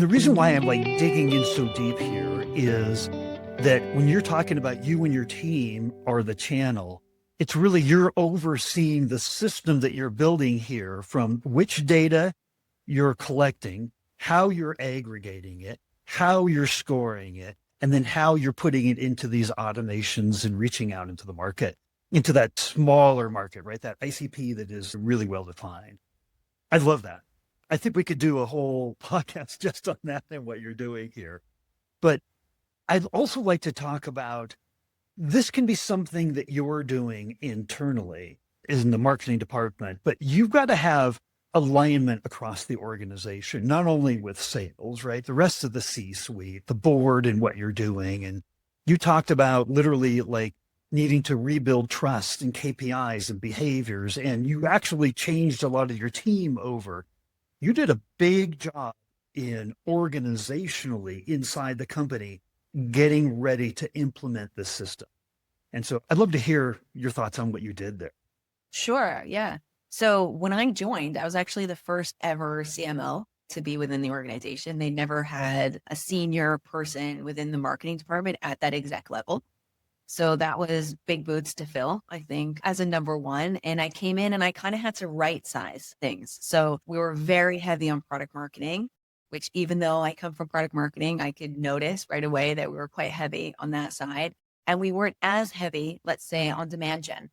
The reason why I'm like digging in so deep here is that when you're talking about you and your team or the channel, it's really you're overseeing the system that you're building here from which data you're collecting, how you're aggregating it, how you're scoring it, and then how you're putting it into these automations and reaching out into the market, into that smaller market, right? That ICP that is really well defined. I love that. I think we could do a whole podcast just on that and what you're doing here. But I'd also like to talk about this can be something that you're doing internally is in the marketing department, but you've got to have alignment across the organization, not only with sales, right? The rest of the C-suite, the board and what you're doing. And you talked about literally like needing to rebuild trust and KPIs and behaviors. And you actually changed a lot of your team over. You did a big job in organizationally inside the company, getting ready to implement this system. And so I'd love to hear your thoughts on what you did there. Sure. Yeah. So when I joined, I was actually the first ever CMO to be within the organization. They never had a senior person within the marketing department at that exec level. So that was big boots to fill, I think, as a number one. And I came in and I kind of had to right size things. So we were very heavy on product marketing, which even though I come from product marketing, I could notice right away that we were quite heavy on that side. And we weren't as heavy, let's say, on demand gen.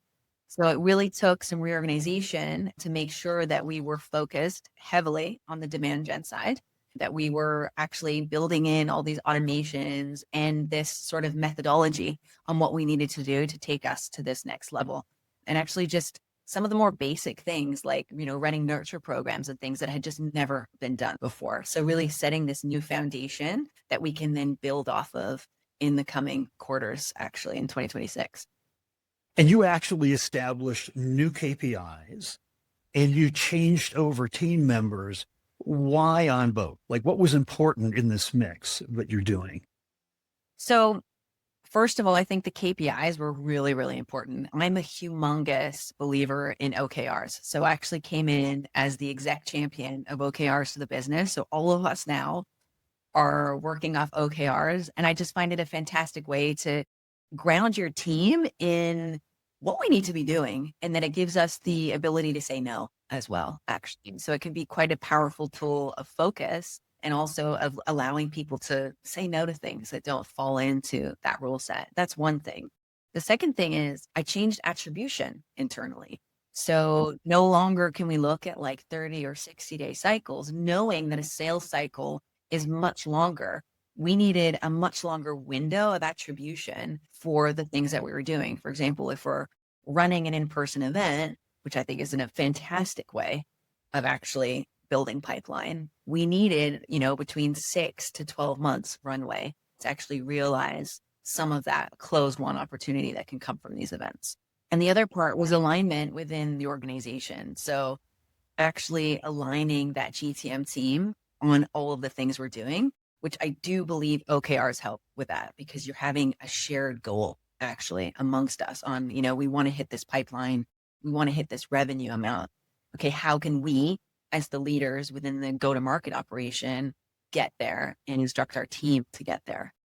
So it really took some reorganization to make sure that we were focused heavily on the demand gen side, that we were actually building in all these automations and this sort of methodology on what we needed to do to take us to this next level. And actually just some of the more basic things like, running nurture programs and things that had just never been done before. So really setting this new foundation that we can then build off of in the coming quarters, actually in 2026. And you actually established new KPIs and you changed over team members. Why on both? Like what was important in this mix that you're doing? So first of all, I think the KPIs were really, really important. I'm a humongous believer in OKRs. So I actually came in as the exec champion of OKRs to the business. So all of us now are working off OKRs. And I just find it a fantastic way to ground your team in what we need to be doing. And then it gives us the ability to say no as well, actually. So it can be quite a powerful tool of focus and also of allowing people to say no to things that don't fall into that rule set. That's one thing. The second thing is I changed attribution internally. So no longer can we look at like 30 or 60-day cycles, knowing that a sales cycle is much longer. We needed a much longer window of attribution for the things that we were doing. For example, if we're running an in-person event, which I think is in a fantastic way of actually building pipeline, we needed, between 6 to 12 months runway to actually realize some of that closed won opportunity that can come from these events. And the other part was alignment within the organization. So actually aligning that GTM team on all of the things we're doing, which I do believe OKRs help with that because you're having a shared goal actually amongst us on, we want to hit this pipeline. We want to hit this revenue amount. Okay, how can we, as the leaders within the go-to-market operation, get there and instruct our team to get there?